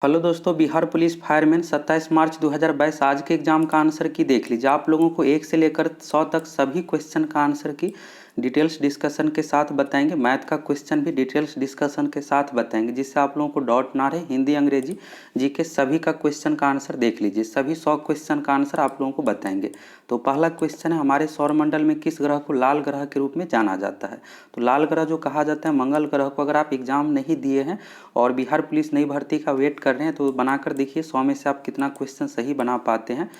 Hello दोस्तों, Bihar police fireman 27 मार्च 2022 आज के एग्जाम का आंसर की देख लीजिए। आप लोगों को 1 से लेकर 100 तक सभी क्वेश्चन का आंसर की डिटेल्स डिस्कशन के साथ बताएंगे। मैथ का क्वेश्चन भी डिटेल्स डिस्कशन के साथ बताएंगे, जिससे आप लोगों को डाउट ना रहे। हिंदी, अंग्रेजी, जीके सभी का क्वेश्चन का आंसर देख लीजिए। सभी 100 क्वेश्चन का आंसर आप लोगों को बताएंगे। तो पहला क्वेश्चन है, हमारे सौरमंडल में किस ग्रह को लाल ग्रह के रूप में जाना जाता है? तो लाल ग्रह जो कहा जाता है मंगल ग्रह को। अगर आप एग्जाम नहीं दिए हैं और बिहार पुलिस नई भर्ती का वेट कर रहे हैं तो बनाकर देखिए 100 में से आप कितना क्वेश्चन सही बना पाते हैं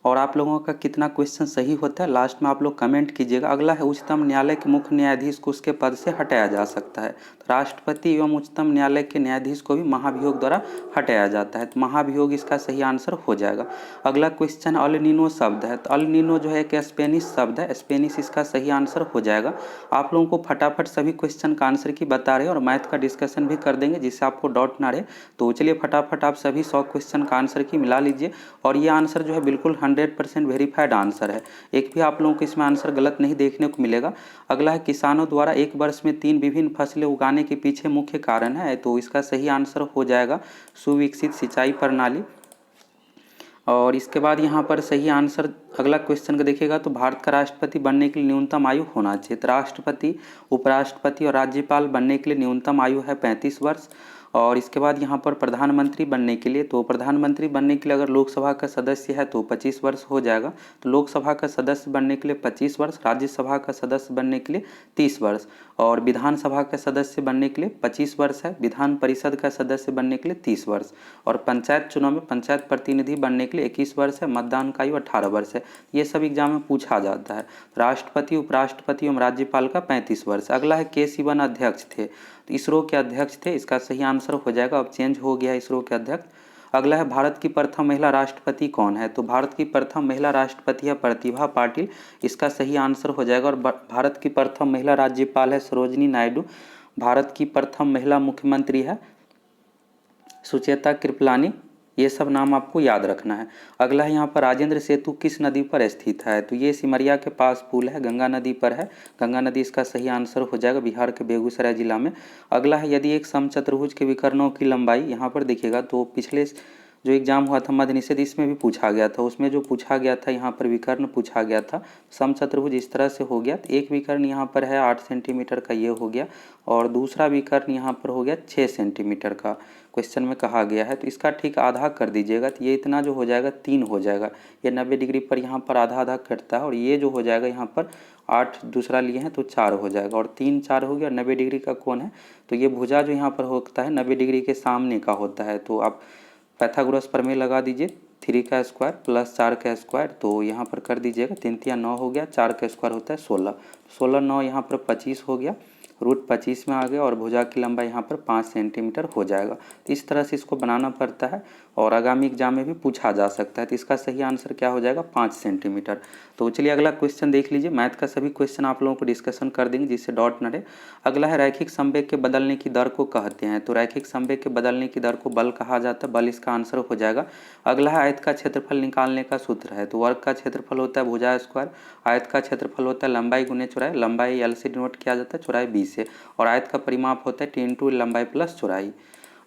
और आप लोगों का कितना क्वेश्चन सही होता है। लास्ट में आप लोग कमेंट कीजिएगा। अगला है, उच्चतम न्यायालय के मुख्य न्यायाधीश को उसके पद से हटाया जा सकता है। तो राष्ट्रपति एवं उच्चतम न्यायालय के न्यायाधीश को भी महाभियोग द्वारा हटाया जाता है। तो महाभियोग इसका सही आंसर हो जाएगा। अगला क्वेश्चन अल नीनो शब्द है। तो अल नीनो जो है एक स्पेनिश शब्द है, स्पेनिश इसका सही आंसर हो जाएगा। आप लोगों को फटाफट सभी क्वेश्चन का आंसर की बता रहे हैं और मैथ का डिस्कशन भी कर देंगे, जिससे आपको डाउट ना रहे। तो चलिए फटाफट आप सभी 100 क्वेश्चन का आंसर की मिला लीजिए। और ये आंसर जो है बिल्कुल 100% वेरीफाइड आंसर है। एक भी आप लोगों को इसमें आंसर गलत नहीं देखने को मिलेगा। अगला है, किसानों द्वारा एक वर्ष में 3 विभिन्न फसलें उगाने के पीछे मुख्य कारण है। तो इसका सही आंसर हो जाएगा सुविकसित सिंचाई प्रणाली। और इसके बाद यहाँ पर सही आंसर अगला क्वेश्चन का देखिएगा तो भारत का राष्ट्रपति बनने के लिए न्यूनतम आयु होना चाहिए। तो राष्ट्रपति, उपराष्ट्रपति और राज्यपाल बनने के लिए न्यूनतम आयु है 35 वर्ष। और इसके बाद यहाँ पर प्रधानमंत्री बनने के लिए, तो प्रधानमंत्री बनने के लिए अगर लोकसभा का सदस्य है तो 25 वर्ष हो जाएगा। तो लोकसभा का सदस्य बनने के लिए 25 वर्ष, राज्यसभा का सदस्य बनने के लिए 30 वर्ष और विधानसभा का सदस्य बनने के लिए 25 वर्ष है। विधान परिषद का सदस्य बनने के लिए 30 वर्ष और पंचायत चुनाव में पंचायत प्रतिनिधि बनने के लिए 21 वर्ष है। मतदान का आयु 18 वर्ष है। ये सब एग्जाम में पूछा जाता है। राष्ट्रपति, उपराष्ट्रपति एवं राज्यपाल का 35 वर्ष। अगला है, के सिवन अध्यक्ष थे। तो इसरो के अध्यक्ष थे। इसका सही आंसर हो जाएगा। अब चेंज हो गया इसरो के अध्यक्ष। अगला है, भारत की प्रथम महिला राष्ट्रपति कौन है? तो भारत की प्रथम महिला राष्ट्रपति है प्रतिभा पाटिल। इसका सही आंसर हो जाएगा। और भारत की प्रथम महिला राज्यपाल है सरोजिनी नायडू। भारत की प्रथम महिला मुख्यमंत्री है सुचेता कृपलानी। ये सब नाम आपको याद रखना है। अगला है, यहाँ पर राजेंद्र सेतु किस नदी पर स्थित है? तो ये सिमरिया के पास पुल है, गंगा नदी पर है। गंगा नदी इसका सही आंसर हो जाएगा, बिहार के बेगूसराय जिला में। अगला है, यदि एक समचतुर्भुज के विकर्णों की लंबाई, यहाँ पर देखिएगा तो पिछले जो एग्जाम हुआ था मध्य निषेध, इसमें भी पूछा गया था। उसमें जो पूछा गया था यहाँ पर विकर्ण पूछा गया था। समचतुर्भुज इस तरह से हो गया। तो एक विकर्ण यहाँ पर है 8 सेंटीमीटर का, ये हो गया। और दूसरा विकर्ण यहाँ पर हो गया 6 सेंटीमीटर का, क्वेश्चन में कहा गया है। तो इसका ठीक आधा कर दीजिएगा। तो ये इतना जो हो जाएगा 3 हो जाएगा। ये 90 डिग्री पर यहाँ पर आधा आधा कटता है। और ये जो हो जाएगा यहाँ पर 8 दूसरा लिए हैं तो 4 हो जाएगा। और 3 4 हो गया। 90 डिग्री का कोण है तो ये भुजा जो यहाँ पर होता है 90 डिग्री के सामने का होता है। तो आप पैथागोरस प्रमेय लगा दीजिए। 3 का स्क्वायर प्लस 4 का स्क्वायर, तो यहाँ पर कर दीजिएगा। 3 तिया 9 हो गया। 4 का स्क्वायर होता है 16। 16 9 यहाँ पर 25 हो गया। रूट 25 में आ गया। और भुजा की लंबाई यहाँ पर 5 सेंटीमीटर हो जाएगा। तो इस तरह से इसको बनाना पड़ता है और आगामी एग्जाम में भी पूछा जा सकता है। तो इसका सही आंसर क्या हो जाएगा? 5 सेंटीमीटर। तो चलिए अगला क्वेश्चन देख लीजिए। मैथ का सभी क्वेश्चन आप लोगों को डिस्कशन कर देंगे, जिससे डाउट न रहे। अगला है, रैखिक संवेग के बदलने की दर को कहते हैं। तो रैखिक संवेग के बदलने की दर को बल कहा जाता है। बल इसका आंसर हो जाएगा। अगला है, आयत का क्षेत्रफल निकालने का सूत्र है। तो वर्ग का क्षेत्रफल होता है भुजा स्क्वायर, आयत का क्षेत्रफल होता है लंबाई गुने चौड़ाई। लंबाई एल से डिनोट किया जाता है, चौड़ाई 20 से। और आयत का परिमाप होता है टी × लंबाई प्लस चौड़ाई।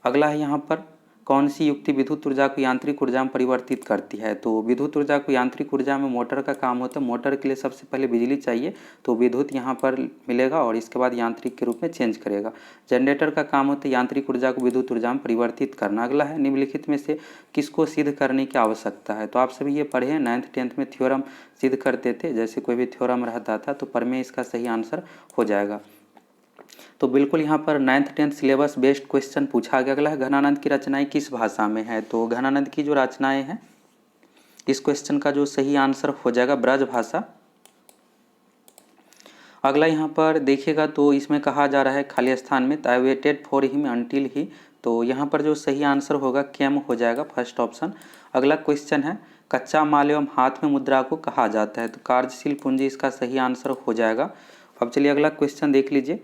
अगला है, यहाँ पर कौन सी युक्ति विद्युत ऊर्जा को यांत्रिक ऊर्जा में परिवर्तित करती है? तो विद्युत ऊर्जा को यांत्रिक ऊर्जा में मोटर का काम होता है। मोटर के लिए सबसे पहले बिजली चाहिए, तो विद्युत यहाँ पर मिलेगा और इसके बाद यांत्रिक के रूप में चेंज करेगा। जनरेटर का काम होता है यांत्रिक ऊर्जा को विद्युत ऊर्जा में परिवर्तित करना। अगला है, निम्नलिखित में से किसको सिद्ध करने की आवश्यकता है? तो आप सभी ये पढ़े हैं, 9th 10th में थ्योरम सिद्ध करते थे। जैसे कोई भी थ्योरम रहता था तो प्रमेय इसका सही आंसर हो जाएगा। तो बिल्कुल यहाँ पर 9th 10th syllabus based question पूछा गया। अगला है, घनानंद की रचनाएं किस भाषा में है? तो घनानंद की जो रचनाएं हैं, इस क्वेश्चन का जो सही आंसर हो जाएगा ब्रज भाषा। अगला यहाँ पर देखिएगा तो इसमें कहा जा रहा है खाली स्थान में, I waited for him until he. तो यहाँ पर जो सही आंसर होगा केम हो जाएगा, फर्स्ट ऑप्शन। अगला क्वेश्चन है, कच्चा माल एवं हाथ में मुद्रा को कहा जाता है। तो कार्यशील पूंजी इसका सही आंसर हो जाएगा। अब चलिए अगला क्वेश्चन देख लीजिए।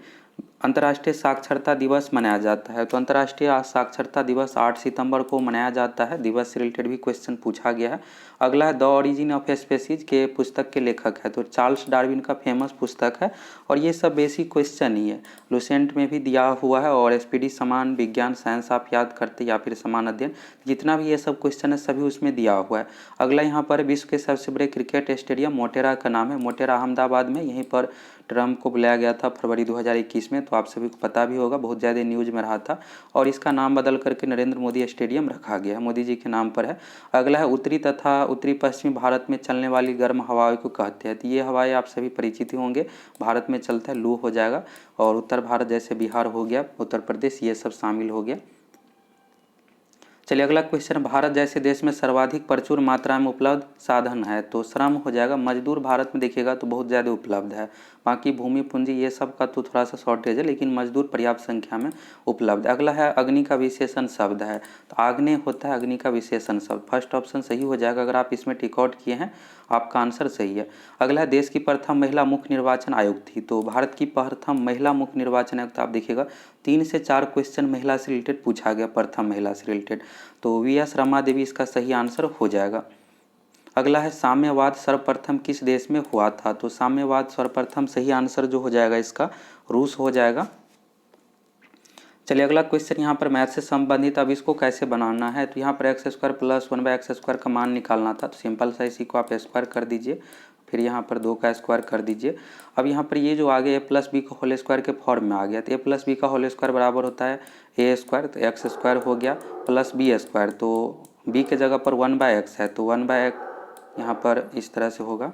अंतर्राष्ट्रीय साक्षरता दिवस मनाया जाता है? तो अंतर्राष्ट्रीय साक्षरता दिवस 8 सितंबर को मनाया जाता है। दिवस से रिलेटेड भी क्वेश्चन पूछा गया है। अगला है द ओरिजिन ऑफ स्पेसीज के पुस्तक के लेखक है? तो चार्ल्स डार्विन का फेमस पुस्तक है। और ये सब बेसिक क्वेश्चन ही है, लुसेंट में भी दिया हुआ है और एसपीडी समान विज्ञान साइंस आप याद करते या फिर समान अध्ययन, जितना भी ये सब क्वेश्चन है सभी उसमें दिया हुआ है। अगला यहाँ पर विश्व के सबसे बड़े क्रिकेट स्टेडियम मोटेरा का नाम है। मोटेरा अहमदाबाद में, यहीं पर ट्रम्प को बुलाया गया था फरवरी 2021 में, तो आप सभी को पता भी होगा, बहुत ज़्यादा न्यूज़ में रहा था। और इसका नाम बदल करके नरेंद्र मोदी स्टेडियम रखा गया है, मोदी जी के नाम पर है। अगला है उत्तरी तथा उत्तरी पश्चिमी भारत में चलने वाली गर्म हवाओं को कहते हैं? तो ये हवाएं आप सभी परिचित होंगे, भारत में चलता है लू हो जाएगा। और उत्तर भारत जैसे बिहार हो गया, उत्तर प्रदेश, ये सब शामिल हो गया। चलिए अगला क्वेश्चन, भारत जैसे देश में सर्वाधिक प्रचुर मात्रा में उपलब्ध साधन है? तो श्रम हो जाएगा। मजदूर भारत में देखिएगा तो बहुत ज़्यादा उपलब्ध है, बाकी भूमि पूंजी ये सब का तो थोड़ा सा शॉर्टेज है, लेकिन मजदूर पर्याप्त संख्या में उपलब्ध है। अगला है अग्नि का विशेषण शब्द है? तो आग्नेय होता है अग्नि का विशेषण शब्द। फर्स्ट ऑप्शन सही हो जाएगा, अगर आप इसमें टिक आउट किए हैं आपका आंसर सही है। अगला है देश की प्रथम महिला मुख्य निर्वाचन आयुक्त थी? तो भारत की प्रथम महिला मुख्य निर्वाचन आयुक्त आप देखिएगा 3 से 4 क्वेश्चन महिला से रिलेटेड पूछा गया, प्रथम महिला से रिलेटेड, तो वी.एस. रमा देवी इसका सही आंसर हो जाएगा। अगला है साम्यवाद सर्वप्रथम किस देश में हुआ था? तो साम्यवाद सर्वप्रथम सही आंसर जो हो जाएगा इसका रूस हो जाएगा। चलिए अगला क्वेश्चन यहाँ पर मैथ से संबंधित, अब इसको कैसे बनाना है? तो यहाँ पर x square plus 1/x square का मान निकालना था, तो सिंपल सा इसी को आप स्क्वायर कर दीजिए, फिर यहाँ पर 2 का स्क्वायर कर दीजिए। अब यहाँ पर ये जो आगे a प्लस बी का होल स्क्वायर के फॉर्म में आ गया, तो a प्लस बी का होल स्क्वायर बराबर होता है a स्क्वायर, तो एक्स स्क्वायर हो गया प्लस बी स्क्वायर, तो b के जगह पर 1/x है, तो 1/x यहाँ पर इस तरह से होगा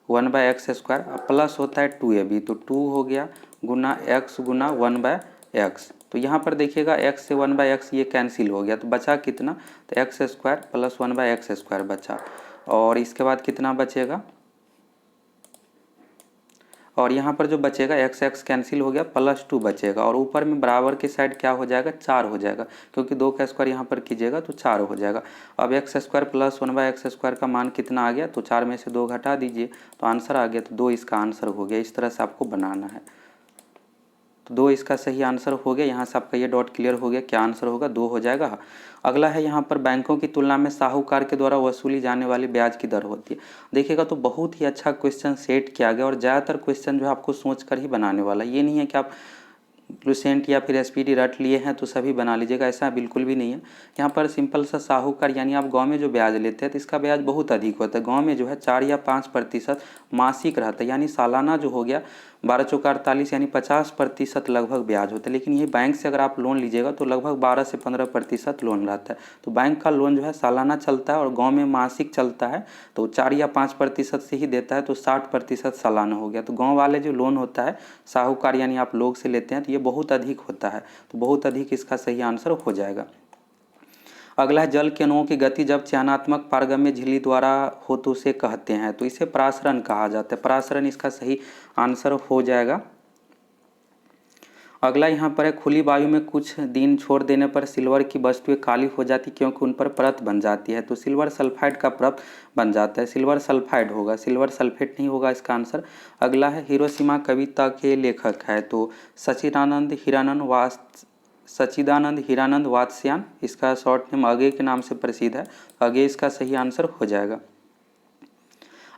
1/x स्क्वायर, प्लस होता है 2ab, तो 2 हो गया गुना x गुना 1/x। तो यहाँ पर देखिएगा x से 1/x ये कैंसिल हो गया, तो बचा कितना? तो x square plus 1/x square बचा। और इसके बाद कितना बचेगा? और यहाँ पर जो बचेगा एक्स एक्स कैंसिल हो गया, प्लस 2 बचेगा, और ऊपर में बराबर के साइड क्या हो जाएगा? 4 हो जाएगा, क्योंकि 2 का स्क्वायर यहाँ पर कीजिएगा तो 4 हो जाएगा। अब x square plus 1/x square का मान कितना आ गया? तो 4 में से 2 घटा दीजिए तो आंसर आ गया, तो 2 इसका आंसर हो गया। इस तरह से आपको बनाना है, तो 2 इसका सही आंसर हो गया। यहाँ से आपका ये डॉट क्लियर हो गया, क्या आंसर होगा? 2 हो जाएगा। अगला है यहाँ पर बैंकों की तुलना में साहूकार के द्वारा वसूली जाने वाली ब्याज की दर होती है? देखिएगा तो बहुत ही अच्छा क्वेश्चन सेट किया गया, और ज़्यादातर क्वेश्चन जो है आपको सोच कर ही बनाने वाला, ये नहीं है कि आप लुसेंट या फिर एसपीडी रट लिए हैं तो सभी बना लीजिएगा, ऐसा बिल्कुल भी नहीं है। यहाँ पर सिंपल सा साहूकार, यानी आप गांव में जो ब्याज लेते हैं तो इसका ब्याज बहुत अधिक होता है। गांव में जो है 4 या 5% मासिक रहता है, यानी सालाना जो हो गया 12 चौका 48, यानी 50% लगभग ब्याज होता है। लेकिन यही बैंक से अगर आप लोन लीजिएगा तो लगभग 12 से 15% लोन रहता है। तो बैंक का लोन जो है सालाना चलता है और गाँव में मासिक चलता है, तो 4 या 5% से ही देता है, तो 60% सालाना हो गया। तो गाँव वाले जो लोन होता है साहूकार यानी आप लोग से लेते हैं तो ये बहुत अधिक होता है, तो बहुत अधिक इसका सही आंसर हो जाएगा। अगला है जल के अणुओं की गति जब चयनात्मक पारगम्य झिल्ली द्वारा हो तो उसे कहते हैं? तो इसे परासरण कहा जाता है। परासरण इसका सही आंसर हो जाएगा। अगला यहाँ पर है खुली वायु में कुछ दिन छोड़ देने पर सिल्वर की वस्तुएं काली हो जाती क्योंकि उन पर परत बन जाती है? तो सिल्वर सल्फाइड का परत बन जाता है, सिल्वर सल्फाइड होगा, सिल्वर सल्फेट नहीं होगा इसका आंसर। अगला है हिरोशिमा कविता के लेखक है? तो सच्चिदानंद हीरानंद वात्स्यायन, इसका शॉर्ट नेम अगे के नाम से प्रसिद्ध है, अगे इसका सही आंसर हो जाएगा।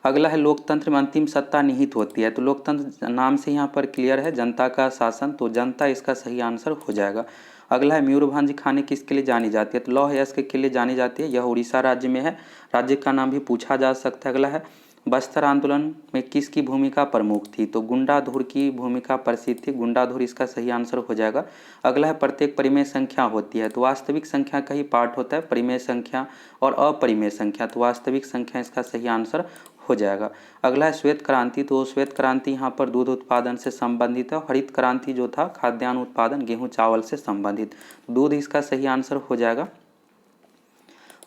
अगला है लोकतंत्र में अंतिम सत्ता निहित होती है? तो लोकतंत्र नाम से यहाँ पर क्लियर है, जनता का शासन, तो जनता इसका सही आंसर हो जाएगा। अगला है मयूरभंज खाने किसके लिए जानी जाती है? तो लौह अयस्क के लिए जानी जाती है, यह उड़ीसा राज्य में है, राज्य का नाम भी पूछा जा सकता है। अगला है बस्तर आंदोलन में किसकी भूमिका प्रमुख थी? तो गुंडाधुर की भूमिका प्रसिद्ध थी, गुंडाधुर इसका सही आंसर हो जाएगा। अगला है प्रत्येक परिमेय संख्या होती है? तो वास्तविक संख्या का ही पार्ट होता है परिमेय संख्या और अपरिमेय संख्या, तो वास्तविक संख्या इसका सही आंसर हो जाएगा। अगला है श्वेत क्रांति, तो श्वेत क्रांति यहाँ पर दूध उत्पादन से संबंधित है, हरित क्रांति जो था खाद्यान्न उत्पादन गेहूं चावल से संबंधित, दूध इसका सही आंसर हो जाएगा।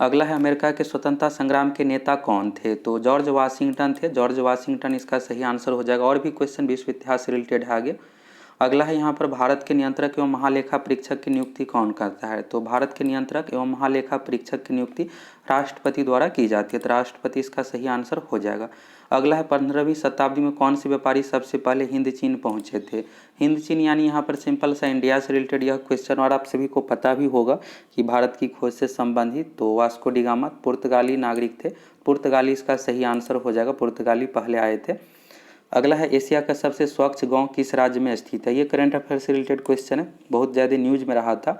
अगला है अमेरिका के स्वतंत्रता संग्राम के नेता कौन थे? तो जॉर्ज वाशिंगटन थे, जॉर्ज वाशिंगटन इसका सही आंसर हो जाएगा। और भी क्वेश्चन विश्व इतिहास से रिलेटेड है आगे। अगला है यहाँ पर भारत के नियंत्रक एवं महालेखा परीक्षक की नियुक्ति कौन करता है? तो भारत के नियंत्रक एवं महालेखा परीक्षक की नियुक्ति राष्ट्रपति द्वारा की जाती है, तो राष्ट्रपति इसका सही आंसर हो जाएगा। अगला है 15वीं शताब्दी में कौन से व्यापारी सबसे पहले हिंद चीन पहुंचे थे। हिंद चीन यानी यहाँ पर सिंपल सा इंडिया से रिलेटेड यह क्वेश्चन, और आप सभी को पता भी होगा कि भारत की खोज से संबंधित तो वास्को डी गामा पुर्तगाली नागरिक थे। पुर्तगाली इसका सही आंसर हो जाएगा, पुर्तगाली पहले आए थे। अगला है एशिया का सबसे स्वच्छ गांव किस राज्य में स्थित है। ये करंट अफेयर से रिलेटेड क्वेश्चन है, बहुत ज़्यादा न्यूज में रहा था।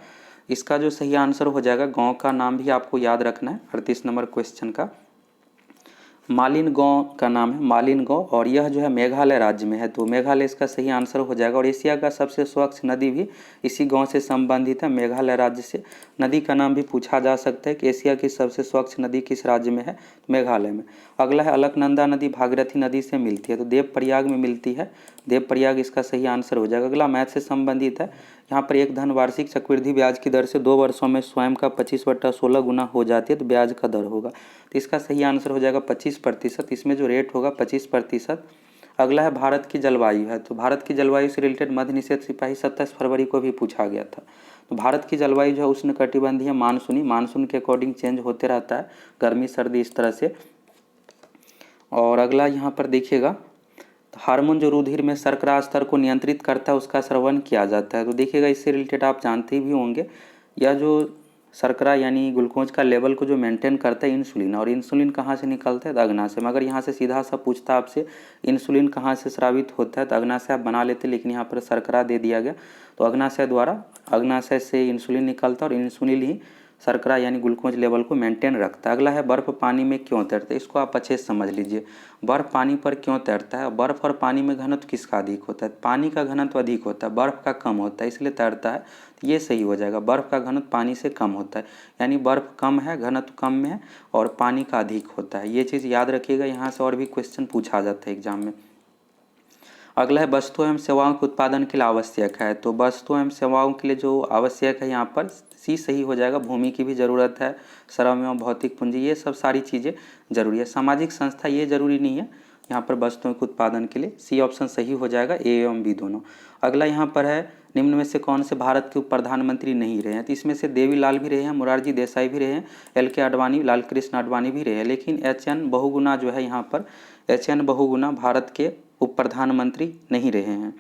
इसका जो सही आंसर हो जाएगा, गांव का नाम भी आपको याद रखना है 38 नंबर क्वेश्चन का, मालिन गांव का नाम है मालिन गांव, और यह जो है मेघालय राज्य में है, तो मेघालय इसका सही आंसर हो जाएगा। और एशिया का सबसे स्वच्छ नदी भी इसी गांव से संबंधित है, मेघालय राज्य से। नदी का नाम भी पूछा जा सकता है कि एशिया की सबसे स्वच्छ नदी किस राज्य में है, मेघालय में। अगला है अलकनंदा नदी भागीरथी नदी से मिलती है, तो देवप्रयाग में मिलती है, देवप्रयाग इसका सही आंसर हो जाएगा। अगला मैथ से संबंधित है, यहाँ पर एक धन वार्षिक चक्रवृद्धि ब्याज की दर से 2 वर्षों में स्वयं का 25/16 गुना हो जाती है, तो ब्याज का दर होगा, तो इसका सही आंसर हो जाएगा 25%। इसमें जो रेट होगा 25%। अगला है भारत की जलवायु है, तो भारत की जलवायु से रिलेटेड मध्य निषेध सिपाही 27 फरवरी को भी पूछा गया था। तो भारत की जलवायु जो है उष्णकटिबंधीय मानसूनी, मानसून के अकॉर्डिंग चेंज होते रहता है, गर्मी सर्दी इस तरह से। और अगला यहाँ पर देखिएगा, हार्मोन जो रुधिर में शर्करा स्तर को नियंत्रित करता है उसका श्रवण किया जाता है, तो देखिएगा इससे रिलेटेड आप जानते भी होंगे, यह जो शर्करा यानी ग्लूकोज का लेवल को जो मेंटेन करता है इंसुलिन, और इंसुलिन कहाँ से निकलता है, अग्नाशय में। अगर यहाँ से सीधा सा पूछता आपसे इंसुलिन कहाँ से स्रावित होता है, तो अग्नाशय आप बना लेते, लेकिन यहाँ पर शर्करा दे दिया गया, तो अग्नाशय द्वारा, अग्नाशय से इंसुलिन निकलता है, और इंसुलिन ही शर्करा यानी ग्लूकोज लेवल को मेंटेन रखता है। अगला है बर्फ़ पानी में क्यों तैरता है, इसको आप अच्छे से समझ लीजिए। बर्फ़ पानी पर क्यों तैरता है, बर्फ़ और पानी में घनत्व किसका अधिक होता है, पानी का घनत्व अधिक होता है, बर्फ़ का कम होता है, इसलिए तैरता है, तो ये सही हो जाएगा। बर्फ़ का घनत्व पानी से कम होता है, यानी बर्फ़ कम है, घनत्व कम में है, और पानी का अधिक होता है, ये चीज़ याद रखिएगा, यहाँ से और भी क्वेश्चन पूछा जाता है एग्जाम में। अगला है वस्तु एवं सेवाओं के उत्पादन के लिए आवश्यक है, तो वस्तु एवं सेवाओं के लिए जो आवश्यक है यहाँ पर सी सही हो जाएगा। भूमि की भी ज़रूरत है, श्रम एवं भौतिक पूंजी, ये सब सारी चीज़ें जरूरी है। सामाजिक संस्था ये जरूरी नहीं है यहाँ पर वस्तुओं के उत्पादन के लिए, सी ऑप्शन सही हो जाएगा, ए एवं बी दोनों। अगला यहाँ पर है निम्न में से कौन से भारत के उप प्रधानमंत्री नहीं रहे हैं, तो इसमें से देवीलाल भी रहे हैं, मोरारजी देसाई भी रहे हैं, LK आडवाणी, लाल कृष्ण आडवाणी भी रहे हैं, लेकिन HN बहुगुणा जो है यहाँ पर, HN बहुगुणा भारत के उप प्रधानमंत्री नहीं रहे हैं।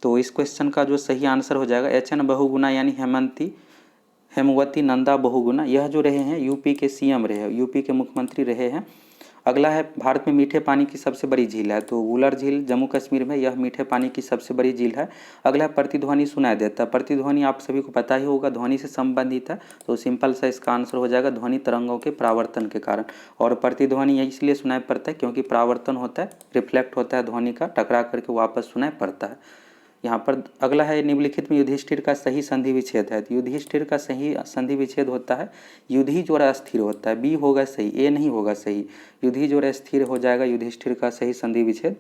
तो इस क्वेश्चन का जो सही आंसर हो जाएगा HN बहुगुणा यानी हेमवती नंदा बहुगुणा, यह जो रहे हैं यूपी के CM रहे हैं, यूपी के मुख्यमंत्री रहे हैं। अगला है भारत में मीठे पानी की सबसे बड़ी झील है, तो वुलर झील जम्मू कश्मीर में, यह मीठे पानी की सबसे बड़ी झील है। अगला है प्रतिध्वनि सुनाई देता है, प्रतिध्वनि आप सभी को पता ही होगा ध्वनि से संबंधित है, तो सिंपल सा इसका आंसर हो जाएगा ध्वनि तरंगों के परावर्तन के कारण। और प्रतिध्वनि इसलिए सुनाई पड़ता है क्योंकि परावर्तन होता है, रिफ्लेक्ट होता है ध्वनि का, टकरा करके वापस सुनाई पड़ता है यहाँ पर। अगला है निम्नलिखित में युधिष्ठिर का सही संधि विच्छेद है, तो युधिष्ठिर का सही संधि विच्छेद होता है युधि जोड़ अस्थिर होता है, बी होगा सही, ए नहीं होगा सही, युधि जोड़ स्थिर हो जाएगा युधिष्ठिर का सही संधि विच्छेद।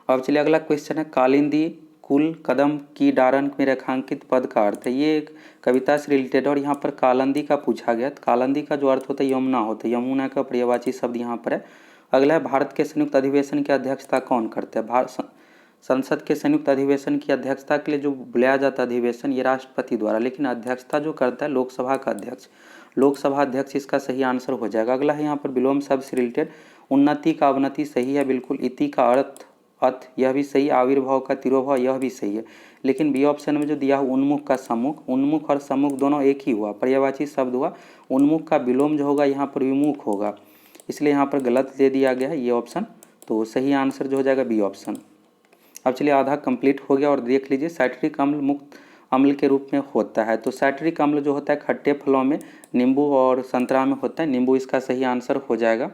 अब चलिए अगला क्वेश्चन है, कालिंदी कुल कदम की डारन में रेखांकित पद का अर्थ है, ये एक कविता से रिलेटेड, और यहाँ पर कालंदी का पूछा गया, तो कालंदी का जो अर्थ होता है यमुना होता है, यमुना का पर्यायवाची शब्द यहाँ पर है। अगला है भारत के संयुक्त अधिवेशन की अध्यक्षता कौन करते हैं, संसद के संयुक्त अधिवेशन की अध्यक्षता के लिए जो बुलाया जाता है अधिवेशन, ये राष्ट्रपति द्वारा, लेकिन अध्यक्षता जो करता है लोकसभा का अध्यक्ष, लोकसभा अध्यक्ष इसका सही आंसर हो जाएगा। अगला है यहाँ पर विलोम शब्द से रिलेटेड, उन्नति का अवनति सही है बिल्कुल, इति का अर्थ अथ यह भी सही, आविर्भाव का तिरोभाव यह भी सही है, लेकिन बी ऑप्शन में जो दिया है उन्मुख का सम्मुख, उन्मुख और सम्मुख दोनों एक ही हुआ, पर्यायवाची शब्द हुआ, उन्मुख का विलोम जो होगा यहाँ पर विमुख होगा, इसलिए यहाँ पर गलत दे दिया गया है ये ऑप्शन, तो सही आंसर जो हो जाएगा बी ऑप्शन। अब चलिए आधा कंप्लीट हो गया, और देख लीजिए साइट्रिक अम्ल मुक्त अम्ल के रूप में होता है, तो साइट्रिक अम्ल जो होता है खट्टे फलों में नींबू और संतरा में होता है, नींबू इसका सही आंसर हो जाएगा।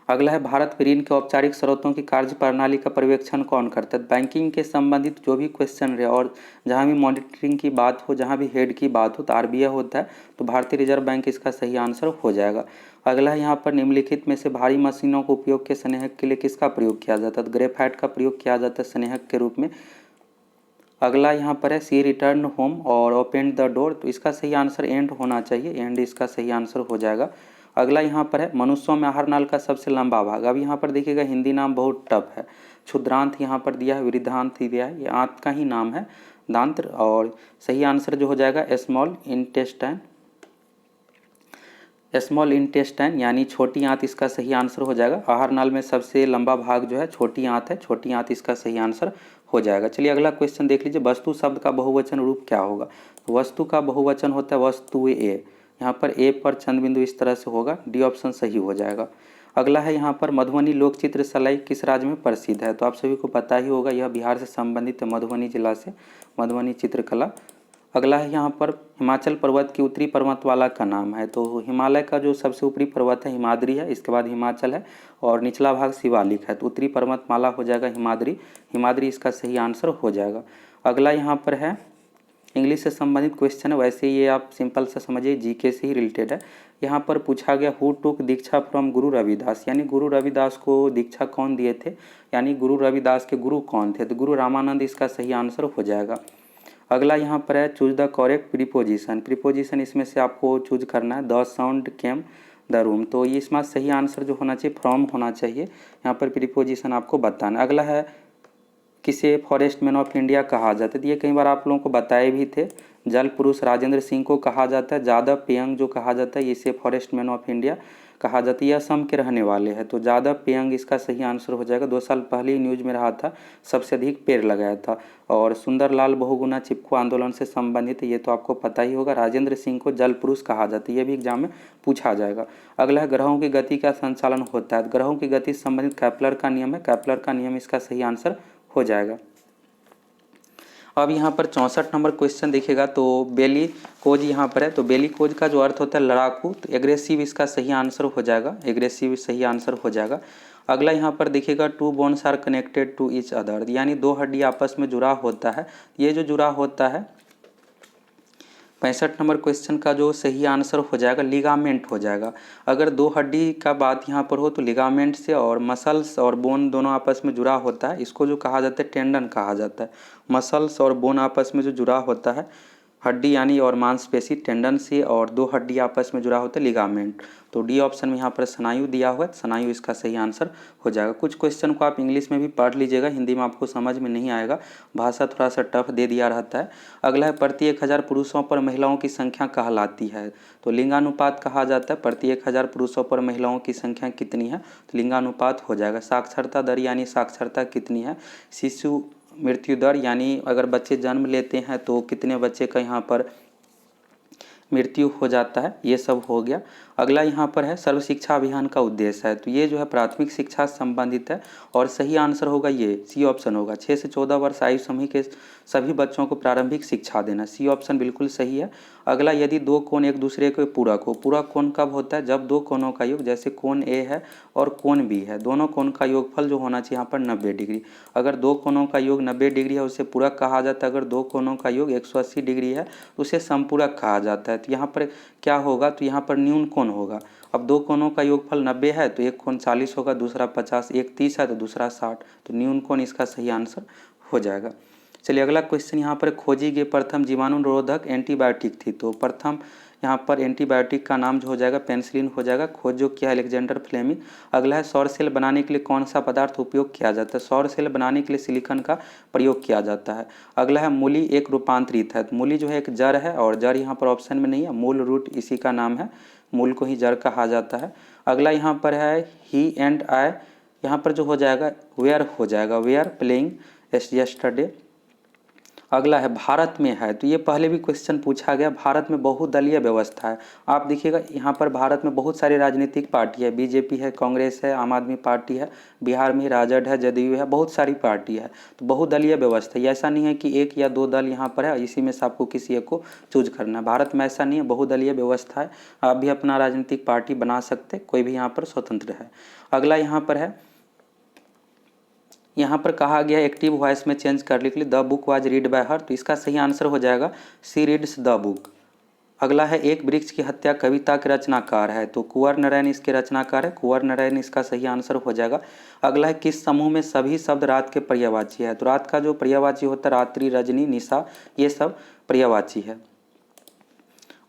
अगला है भारत में ऋण के औपचारिक स्रोतों की कार्य प्रणाली का पर्यवेक्षण कौन करता है, बैंकिंग के संबंधित जो भी क्वेश्चन रहे और जहाँ भी मॉनिटरिंग की बात हो, जहाँ भी हेड की बात हो, तो RBI होता है, तो भारतीय रिजर्व बैंक इसका सही आंसर हो जाएगा। अगला है यहाँ पर निम्नलिखित में से भारी मशीनों को उपयोग के स्नेहक के लिए किसका प्रयोग किया जाता है, तो ग्रेफाइट का प्रयोग किया जाता है स्नेहक के रूप में। अगला यहाँ पर है सी रिटर्न होम और ओपन द डोर, तो इसका सही आंसर एंड होना चाहिए, एंड इसका सही आंसर हो जाएगा। अगला यहाँ पर है मनुष्यों में आहार नाल का सबसे लंबा भाग, अब यहाँ पर देखिएगा हिंदी नाम बहुत टफ है, क्षुद्रांत यहाँ पर दिया है, वृद्धांत दिया है, ये आंत का ही नाम है दांत्र, और सही आंसर जो हो जाएगा स्मॉल इंटेस्टाइन। स्मॉल इंटेस्टाइन यानी छोटी आंत इसका सही आंसर हो जाएगा। आहार नाल में सबसे लंबा भाग जो है छोटी आंत है, छोटी आंत इसका सही आंसर हो जाएगा। चलिए अगला क्वेश्चन देख लीजिए, वस्तु शब्द का बहुवचन रूप क्या होगा। तो वस्तु का बहुवचन होता है वस्तुएं। यहाँ पर ए पर चंद बिंदु इस तरह से होगा, डी ऑप्शन सही हो जाएगा। अगला है यहाँ पर मधुबनी लोक चित्र सलाई किस राज्य में प्रसिद्ध है। तो आप सभी को पता ही होगा, यह बिहार से संबंधित है, मधुबनी जिला से मधुबनी चित्रकला। अगला है यहाँ पर हिमाचल पर्वत की उत्तरी पर्वतमाला का नाम है। तो हिमालय का जो सबसे ऊपरी पर्वत है हिमाद्री है, इसके बाद हिमाचल है और निचला भाग शिवालिक है। तो उत्तरी पर्वतमाला हो जाएगा हिमाद्री, हिमाद्री इसका सही आंसर हो जाएगा। अगला यहाँ पर है इंग्लिश से संबंधित क्वेश्चन है, वैसे ये आप सिंपल से समझिए, जीके से ही रिलेटेड है। यहाँ पर पूछा गया who took Diksha from Guru Ravidas, यानी गुरु रविदास को दीक्षा कौन दिए थे, यानी गुरु रविदास के गुरु कौन थे। तो गुरु रामानंद इसका सही आंसर हो जाएगा। अगला यहाँ पर है choose the correct preposition, preposition इसमें से आपको चूज करना है। The sound came the room, तो ये इसमें सही आंसर जो होना चाहिए फ्रॉम होना चाहिए, यहाँ पर प्रीपोजिशन आपको बताना। अगला है किसे फॉरेस्ट मैन ऑफ इंडिया कहा जाता है। तो ये कई बार आप लोगों को बताए भी थे, जल पुरुष राजेंद्र सिंह को कहा जाता है। जादव पेयंग जो कहा जाता है इसे फॉरेस्ट मैन ऑफ इंडिया कहा जाता है, ये असम के रहने वाले हैं। तो जादव पेयंग इसका सही आंसर हो जाएगा। 2 साल पहले ही न्यूज में रहा था, सबसे अधिक पेड़ लगाया था। और सुंदरलाल बहुगुणा चिपको आंदोलन से संबंधित, ये तो आपको पता ही होगा। राजेंद्र सिंह को जल पुरुष कहा जाता है, ये भी एग्जाम में पूछा जाएगा। अगला है ग्रहों की गति का संचालन होता है। ग्रहों की गति से संबंधित कैप्लर का नियम है, कैप्लर का नियम इसका सही आंसर हो जाएगा। अब यहाँ पर 64 नंबर क्वेश्चन देखिएगा, तो बेली कोज यहाँ पर है। तो बेली कोज का जो अर्थ होता है लड़ाकू, तो एग्रेसिव इसका सही आंसर हो जाएगा, एग्रेसिव सही आंसर हो जाएगा। अगला यहाँ पर देखिएगा two bones are connected to each other, यानी 2 हड्डी आपस में जुड़ा होता है। ये जो जुड़ा होता है 65 नंबर क्वेश्चन का जो सही आंसर हो जाएगा लिगामेंट हो जाएगा। अगर 2 हड्डी का बात यहाँ पर हो तो लिगामेंट से, और मसल्स और बोन दोनों आपस में जुड़ा होता है, इसको जो कहा जाता है टेंडन कहा जाता है। मसल्स और बोन आपस में जो जुड़ा होता है, हड्डी यानी और मांसपेशी टेंडन से, और 2 हड्डी आपस में जुड़ा होता है लिगामेंट। तो डी ऑप्शन में यहाँ पर स्नायु दिया हुआ है, स्नायु इसका सही आंसर हो जाएगा। कुछ क्वेश्चन को आप इंग्लिश में भी पढ़ लीजिएगा, हिंदी में आपको समझ में नहीं आएगा, भाषा थोड़ा सा टफ दे दिया रहता है। अगला है प्रति 1000 पुरुषों पर महिलाओं की संख्या कहलाती है। तो लिंगानुपात कहा जाता है, प्रति 1000 पुरुषों पर महिलाओं की संख्या कितनी है, तो लिंगानुपात हो जाएगा। साक्षरता दर यानी साक्षरता कितनी है। शिशु मृत्यु दर यानी अगर बच्चे जन्म लेते हैं तो कितने बच्चे का यहाँ पर मृत्यु हो जाता है, ये सब हो गया। अगला यहाँ पर है सर्व शिक्षा अभियान का उद्देश्य है। तो ये जो है प्राथमिक शिक्षा से संबंधित है और सही आंसर होगा ये सी ऑप्शन होगा। 6 से 14 वर्ष आयु समूह के सभी बच्चों को प्रारंभिक शिक्षा देना, सी ऑप्शन बिल्कुल सही है। अगला यदि 2 कोण एक दूसरे के पूरक हो, पूरक कोण कब होता है, जब 2 कोणों का योग, जैसे कोण ए है और कोण बी है, दोनों कोण का योगफल जो होना चाहिए यहाँ पर 90 डिग्री। अगर 2 कोणों का योग 90 डिग्री है उसे पूरक कहा जाता है। अगर 2 कोणों का योग 180 डिग्री है तो उसे समपूरक कहा जाता है। तो यहाँ पर क्या होगा, तो यहाँ पर न्यून कोण होगा। अब 2 कोणों का योगफल 90 है तो एक कोण 40 होगा, दूसरा 50, एक 30 है तो दूसरा 60, तो न्यून कोण इसका सही आंसर हो जाएगा। चलिए अगला क्वेश्चन यहाँ पर खोजी गई प्रथम जीवाणु निरोधक एंटीबायोटिक थी। तो प्रथम यहाँ पर एंटीबायोटिक का नाम जो हो जाएगा पेनिसिलिन हो जाएगा, खोज जो किया अलेक्जेंडर फ्लेमिंग। अगला है सौर सेल बनाने के लिए कौन सा पदार्थ उपयोग किया जाता है। सौर सेल बनाने के लिए सिलिकॉन का प्रयोग किया जाता है। अगला है मूली एक रूपांतरित है। मूली जो है एक जड़ है और जड़ यहाँ पर ऑप्शन में नहीं है, मूल रूट इसी का नाम है, मूल को ही जड़ कहा जाता है। अगला यहाँ पर है ही एंड आई, यहाँ पर जो हो जाएगा वेयर हो जाएगा, वेयर प्लेइंग यस्टरडे। अगला है भारत में है। तो ये पहले भी क्वेश्चन पूछा गया, भारत में बहुदलीय व्यवस्था है। आप देखिएगा यहाँ पर भारत में बहुत सारी राजनीतिक पार्टी है, बीजेपी है, कांग्रेस है, आम आदमी पार्टी है, बिहार में राजद है, जदयू है, बहुत सारी पार्टी है। तो बहुदलीय व्यवस्था है, ऐसा नहीं है कि 1 या 2 दल यहाँ पर है, इसी में से आपको किसी एक को चूज करना है। भारत में ऐसा नहीं है, बहुदलीय व्यवस्था है, आप भी अपना राजनीतिक पार्टी बना सकते, कोई भी यहाँ पर स्वतंत्र है। अगला यहाँ पर है, यहाँ पर कहा गया एक्टिव वॉइस में चेंज करने के लिए the book was read by हर, तो इसका सही आंसर हो जाएगा सी रीड्स द बुक। अगला है एक वृक्ष की हत्या कविता के रचनाकार है। तो कुंवर नारायण इसके रचनाकार है, कुंवर नारायण इसका सही आंसर हो जाएगा। अगला है किस समूह में सभी शब्द रात के पर्यायवाची है। तो रात का जो पर्यायवाची होता है रात्रि, रजनी, निशा, ये सब पर्यायवाची है।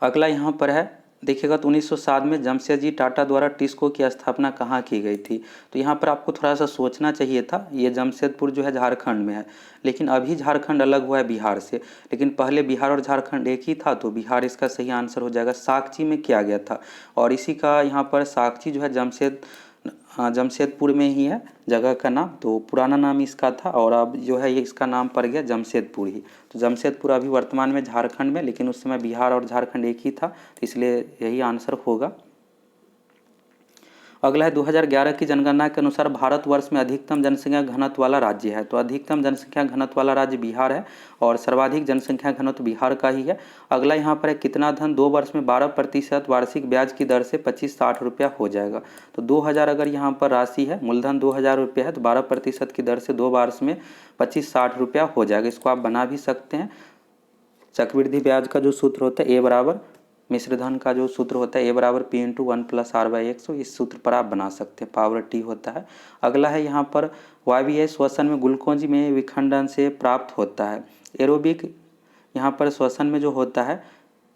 अगला यहाँ पर है देखिएगा तो 1907 में जमशेदजी टाटा द्वारा टिस्को की स्थापना कहाँ की गई थी। तो यहाँ पर आपको थोड़ा सा सोचना चाहिए था। ये जमशेदपुर जो है झारखंड में है, लेकिन अभी झारखंड अलग हुआ है बिहार से, लेकिन पहले बिहार और झारखंड एक ही था, तो बिहार इसका सही आंसर हो जाएगा। साकची में किया गया था, और इसी का यहाँ पर साकची जो है जमशेदपुर में ही है जगह का नाम। तो पुराना नाम इसका था, और अब जो है ये इसका नाम पड़ गया जमशेदपुर ही। तो जमशेदपुर अभी वर्तमान में झारखंड में, लेकिन उस समय बिहार और झारखंड एक ही था, तो इसलिए यही आंसर होगा। अगला है 2011 की जनगणना के अनुसार भारतवर्ष में अधिकतम जनसंख्या घनत्व वाला राज्य है। तो अधिकतम जनसंख्या घनत्व वाला राज्य बिहार है, और सर्वाधिक जनसंख्या घनत्व बिहार का ही है। अगला यहाँ पर है कितना धन 2 वर्ष में 12% वार्षिक ब्याज की दर से 2560 रुपया हो जाएगा। तो 2000 अगर यहाँ पर राशि है, मूलधन 2000 रुपया है, तो 12% की दर से 2 वर्ष में 2560 रुपया हो जाएगा। इसको आप बना भी सकते हैं। चक्रवृद्धि ब्याज का जो सूत्र होता है ए बराबर मिश्रधन का जो सूत्र होता है ए बराबर पी इंटू 1+r/100, इस सूत्र पर आप बना सकते हैं, पावर टी होता है। अगला है यहाँ पर वायवीय श्वसन में ग्लूकोज में विखंडन से प्राप्त होता है। एरोबिक यहाँ पर श्वसन में जो होता है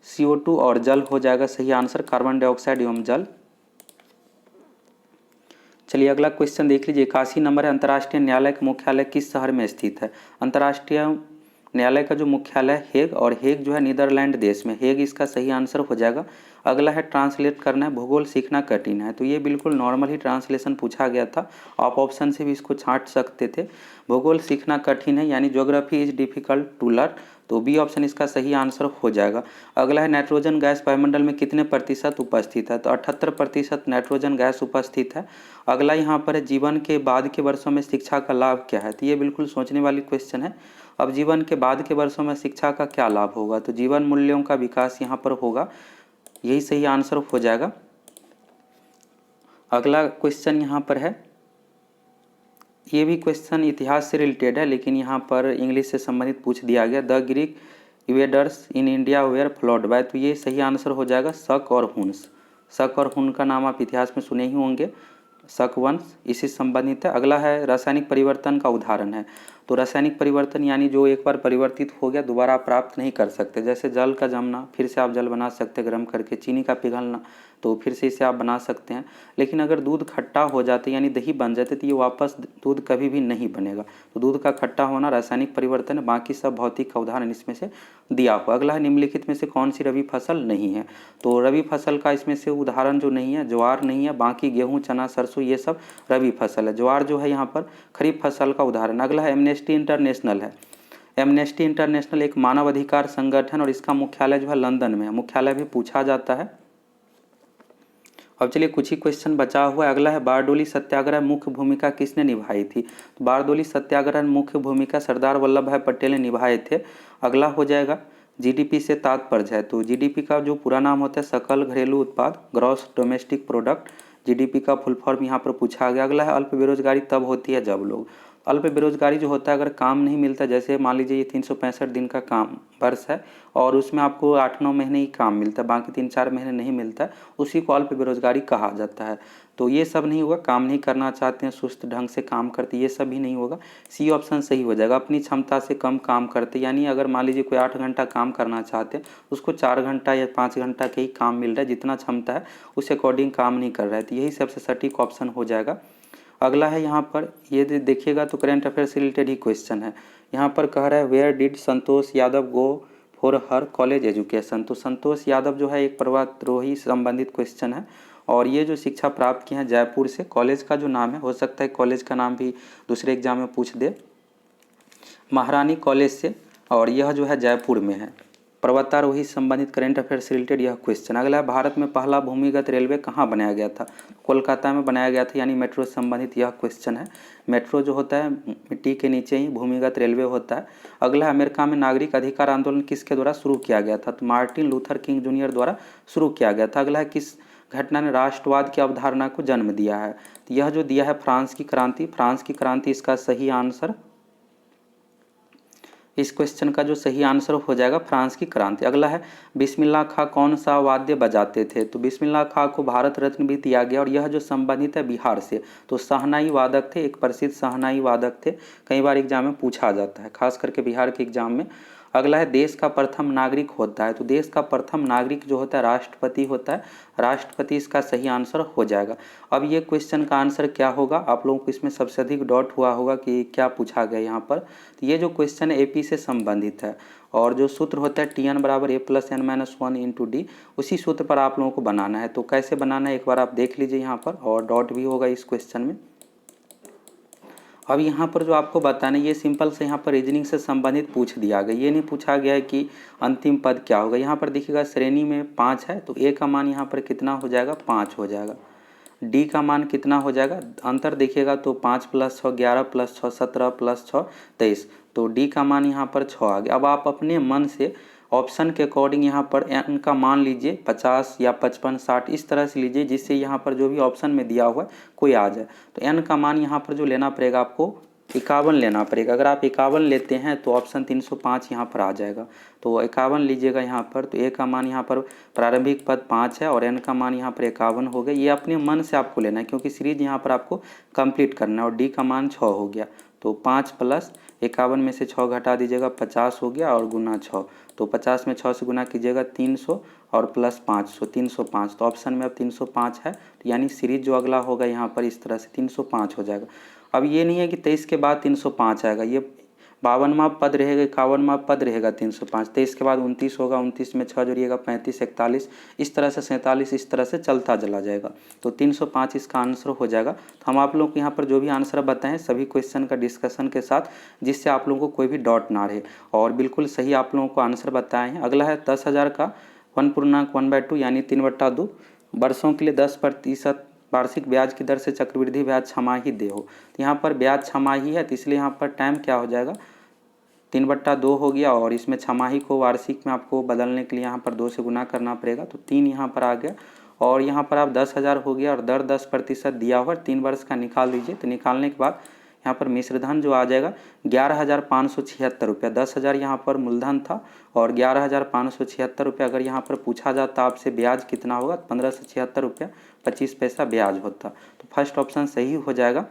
CO2 और जल हो जाएगा सही आंसर, कार्बन डाइऑक्साइड एवं जल। चलिए अगला क्वेश्चन देख लीजिए। 81 नंबर है, अंतर्राष्ट्रीय न्यायालय का मुख्यालय किस शहर में स्थित है। अंतर्राष्ट्रीय न्यायालय का जो मुख्यालय हेग, और हेग जो है नीदरलैंड देश में, हेग इसका सही आंसर हो जाएगा। अगला है ट्रांसलेट करना है, भूगोल सीखना कठिन है। तो ये बिल्कुल नॉर्मल ही ट्रांसलेशन पूछा गया था, आप ऑप्शन से भी इसको छांट सकते थे। भूगोल सीखना कठिन है यानी geography is difficult to learn, तो बी ऑप्शन इसका सही आंसर हो जाएगा। अगला है नाइट्रोजन गैस वायुमंडल में कितने प्रतिशत उपस्थित है। तो 78% नाइट्रोजन गैस उपस्थित है। अगला यहाँ पर है जीवन के बाद के वर्षों में शिक्षा का लाभ क्या है। तो ये बिल्कुल सोचने वाली क्वेश्चन है। अब जीवन के बाद के वर्षों में शिक्षा का क्या लाभ होगा। तो जीवन मूल्यों का विकास यहाँ पर होगा, यही सही आंसर हो जाएगा। अगला क्वेश्चन यहाँ पर है, ये भी क्वेश्चन इतिहास से रिलेटेड है, लेकिन यहाँ पर इंग्लिश से संबंधित पूछ दिया गया। The Greek invaders in India were flawed by, तो ये सही आंसर हो जाएगा शक और हुन्स। शक और हुन का नाम आप इतिहास में सुने ही होंगे, शक वंश इसी संबंधित है। अगला है रासायनिक परिवर्तन का उदाहरण है। तो रासायनिक परिवर्तन यानी जो एक बार परिवर्तित हो गया दोबारा आप प्राप्त नहीं कर सकते, जैसे जल का जमना, फिर से आप जल बना सकते हैं गर्म करके। चीनी का पिघलना, तो फिर से इसे आप बना सकते हैं। लेकिन अगर दूध खट्टा हो जाते यानी दही बन जाते, तो ये वापस दूध कभी भी नहीं बनेगा। तो दूध का खट्टा होना रासायनिक परिवर्तन है, बाकी सब भौतिक का उदाहरण इसमें से दिया हुआ। अगला है निम्नलिखित में से कौन सी रबी फसल नहीं है। तो रबी फसल का इसमें से उदाहरण जो नहीं है, ज्वार नहीं है, बाकी गेहूँ चना सरसों ये सब रबी फसल है। ज्वार जो है यहाँ पर खरीफ फसल का उदाहरण। अगला है एमनेस्टी इंटरनेशनल है। एमनेस्टी इंटरनेशनल एक मानव अधिकार संगठन, और इसका मुख्यालय जो है लंदन में है। मुख्यालय भी पूछा जाता है। अब चलिए कुछ ही क्वेश्चन बचा हुआ है। अगला है बारडोली सत्याग्रह मुख्य भूमिका किसने निभाई थी। तो बारडोली सत्याग्रह मुख्य भूमिका सरदार वल्लभ भाई पटेल ने निभाए थे। अगला हो जाएगा जीडीपी से तात्पर्य है। तो जीडीपी का जो पूरा नाम होता है सकल घरेलू उत्पाद, ग्रॉस डोमेस्टिक प्रोडक्ट, जीडीपी का फुल फॉर्म यहाँ पर पूछा गया। अगला है अल्प बेरोजगारी तब होती है जब लोग, अल्प बेरोजगारी जो होता है अगर काम नहीं मिलता, जैसे मान लीजिए ये 365 दिन का काम वर्ष है और उसमें आपको 8-9 महीने ही काम मिलता है, बाकी 3-4 महीने नहीं मिलता है, उसी को अल्प बेरोजगारी कहा जाता है। तो ये सब नहीं होगा, काम नहीं करना चाहते हैं, सुस्त ढंग से काम करते, ये सब भी नहीं होगा। सी ऑप्शन सही हो जाएगा। अपनी क्षमता से कम काम करते, यानी अगर मान लीजिए कोई 8 घंटा काम करना चाहते हैं, उसको 4 घंटा या 5 घंटा के ही काम मिल रहा है, जितना क्षमता है उस अकॉर्डिंग काम नहीं कर रहा है, तो यही सबसे सटीक ऑप्शन हो जाएगा। अगला है यहाँ पर, ये देखिएगा तो करेंट अफेयर से रिलेटेड ही क्वेश्चन है। यहाँ पर कह रहा है where did Santosh Yadav go for her college education. तो संतोष यादव जो है एक पर्वतारोही संबंधित क्वेश्चन है, और ये जो शिक्षा प्राप्त की है जयपुर से। कॉलेज का जो नाम है, हो सकता है कॉलेज का नाम भी दूसरे एग्जाम में पूछ दे, महारानी कॉलेज से, और यह जो है जयपुर में है। पर्वतारोही संबंधित करेंट अफेयर से रिलेटेड यह क्वेश्चन। अगला है भारत में पहला भूमिगत रेलवे कहाँ बनाया गया था। कोलकाता में बनाया गया था, यानी मेट्रो से संबंधित यह क्वेश्चन है। मेट्रो जो होता है मिट्टी के नीचे ही भूमिगत रेलवे होता है। अगला है अमेरिका में नागरिक अधिकार आंदोलन किसके द्वारा शुरू किया गया था। तो मार्टिन लूथर किंग जूनियर द्वारा शुरू किया गया था। अगला है किस घटना ने राष्ट्रवाद की अवधारणा को जन्म दिया है। तो यह जो दिया है फ्रांस की क्रांति। फ्रांस की क्रांति इसका सही आंसर, इस क्वेश्चन का जो सही आंसर हो जाएगा फ्रांस की क्रांति। अगला है बिस्मिल्लाह खां कौन सा वाद्य बजाते थे। तो बिस्मिल्लाह खां को भारत रत्न भी दिया गया, और यह जो संबंधित है बिहार से, तो शहनाई वादक थे, एक प्रसिद्ध शहनाई वादक थे। कई बार एग्जाम में पूछा जाता है, खास करके बिहार के एग्जाम में। अगला है देश का प्रथम नागरिक होता है, तो देश का प्रथम नागरिक जो होता है राष्ट्रपति होता है, राष्ट्रपति इसका सही आंसर हो जाएगा। अब ये क्वेश्चन का आंसर क्या होगा, आप लोगों को इसमें सबसे अधिक डाउट हुआ होगा कि क्या पूछा गया यहाँ पर। तो ये जो क्वेश्चन है AP से संबंधित है और जो सूत्र होता है TN बराबर A+N-1 इंटू डी, उसी सूत्र पर आप लोगों को बनाना है। तो कैसे बनाना है एक बार आप देख लीजिए यहाँ पर, और डॉट भी होगा इस क्वेश्चन में। अब यहाँ पर जो आपको बताना है ये सिंपल से यहाँ पर रीजनिंग से संबंधित पूछ दिया गया, ये नहीं पूछा गया है कि अंतिम पद क्या होगा। यहाँ पर देखिएगा श्रेणी में 5 है, तो A का मान यहाँ पर कितना हो जाएगा, 5 हो जाएगा। डी का मान कितना हो जाएगा, अंतर देखिएगा तो 5 + 6 11 + 6 17 + 6 23, तो डी का मान यहाँ पर 6 आ गया। अब आप अपने मन से ऑप्शन के अकॉर्डिंग यहाँ पर एन का मान लीजिए 50 या 55 60 इस तरह से लीजिए, जिससे यहाँ पर जो भी ऑप्शन में दिया हुआ है कोई आ जाए। तो एन का मान यहाँ पर जो लेना पड़ेगा आपको 51 लेना पड़ेगा। अगर आप 51 लेते हैं तो ऑप्शन 305 यहाँ पर आ जाएगा। तो 51 लीजिएगा यहाँ पर, तो ए का मान यहाँ पर प्रारंभिक पद 5 है और एन का मान यहाँ पर 51 हो गया। ये अपने मन से आपको लेना है क्योंकि सीरीज यहाँ पर आपको कंप्लीट करना है। और डी का मान 6 हो गया, तो 5 + 51 में से 6 घटा दीजिएगा 50 हो गया और गुना 6, तो 50 में 6 से गुना कीजिएगा 300 और प्लस 500 305, तो ऑप्शन में अब 305 है। तो यानी सीरीज जो अगला होगा यहाँ पर इस तरह से 305 हो जाएगा। अब ये नहीं है कि 23 के बाद 305 आएगा, ये 52वां पद रहेगा, 51वां पद रहेगा 305, 23 के बाद 29 होगा, 29 में 6 जोड़िएगा 35 41 इस तरह से 47 इस तरह से चलता चला जाएगा। तो 305 इसका आंसर हो जाएगा। तो हम आप लोग को यहाँ पर जो भी आंसर बताएं सभी क्वेश्चन का डिस्कशन के साथ, जिससे आप लोगों को कोई भी डाउट ना रहे, और बिल्कुल सही आप लोगों को आंसर बताए हैं। अगला है 10,000 का 1/1/2 यानी 3/2 वर्षों के लिए 10% वार्षिक ब्याज की दर से चक्रवृद्धि ब्याज छमाही दे हो। तो यहाँ पर ब्याज छमाही है, तो इसलिए यहाँ पर टाइम क्या हो जाएगा, 3/2 हो गया, और इसमें छमाही को वार्षिक में आपको बदलने के लिए यहाँ पर 2 से गुना करना पड़ेगा, तो 3 यहाँ पर आ गया। और यहाँ पर आप 10,000 हो गया और दर 10% दिया हुआ 3 वर्ष का निकाल दीजिए। तो निकालने के बाद यहाँ पर मिश्रधन जो आ जाएगा 11,576 रुपया। 10,000 यहाँ पर मूलधन था और 11,576 रुपया अगर यहाँ पर पूछा जाता आपसे ब्याज कितना होगा, 1576 रुपया 25 पैसा ब्याज होता। तो फर्स्ट ऑप्शन सही हो जाएगा।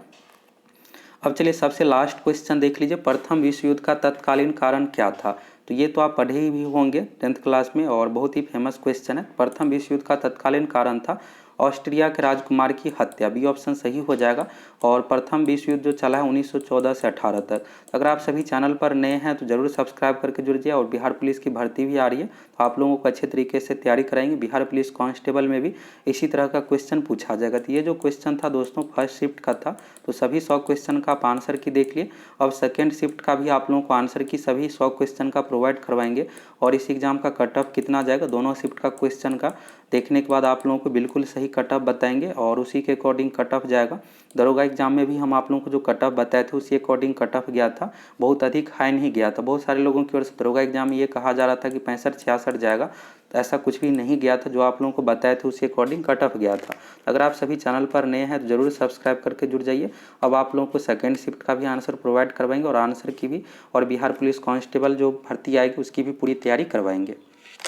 अब चलिए सबसे लास्ट क्वेश्चन देख लीजिए, प्रथम विश्व युद्ध का तत्कालीन कारण क्या था। तो ये तो आप पढ़े ही भी होंगे 10th क्लास में, और बहुत ही फेमस क्वेश्चन है। प्रथम विश्व युद्ध का तत्कालीन कारण था ऑस्ट्रिया के राजकुमार की हत्या, बी ऑप्शन सही हो जाएगा। और प्रथम विश्व युद्ध जो चला है 1914 से 18 तक। अगर आप सभी चैनल पर नए हैं तो जरूर सब्सक्राइब करके जुड़ जाइए। और बिहार पुलिस की भर्ती भी आ रही है, तो आप लोगों को अच्छे तरीके से तैयारी कराएंगे। बिहार पुलिस कांस्टेबल में भी इसी तरह का क्वेश्चन पूछा जाएगा। तो ये जो क्वेश्चन था दोस्तों फर्स्ट शिफ्ट का था, तो सभी 100 क्वेश्चन का आप आंसर की देख लिए। अब सेकेंड शिफ्ट का भी आप लोगों को आंसर की सभी 100 क्वेश्चन का प्रोवाइड करवाएंगे। और इस एग्जाम का कट ऑफ कितना जाएगा, दोनों शिफ्ट का क्वेश्चन का देखने के बाद आप लोगों को बिल्कुल सही कट ऑफ बताएंगे, और उसी के अकॉर्डिंग कट ऑफ जाएगा। दरोगा एग्जाम में भी हम आप लोगों को जो कट ऑफ बताए थे उसी अकॉर्डिंग कट ऑफ गया था, बहुत अधिक हाई नहीं गया था। बहुत सारे लोगों की ओर से दरोगा एग्जाम में ये कहा जा रहा था कि 65-66 जाएगा, तो ऐसा कुछ भी नहीं गया था। जो आप लोगों को बताए थे उसी अकॉर्डिंग कट ऑफ गया था। अगर आप सभी चैनल पर नए हैं तो जरूर सब्सक्राइब करके जुड़ जाइए। अब आप लोगों को सेकेंड शिफ्ट का भी आंसर प्रोवाइड करवाएंगे और आंसर की भी, और बिहार पुलिस कांस्टेबल जो भर्ती आएगी उसकी भी पूरी तैयारी करवाएंगे।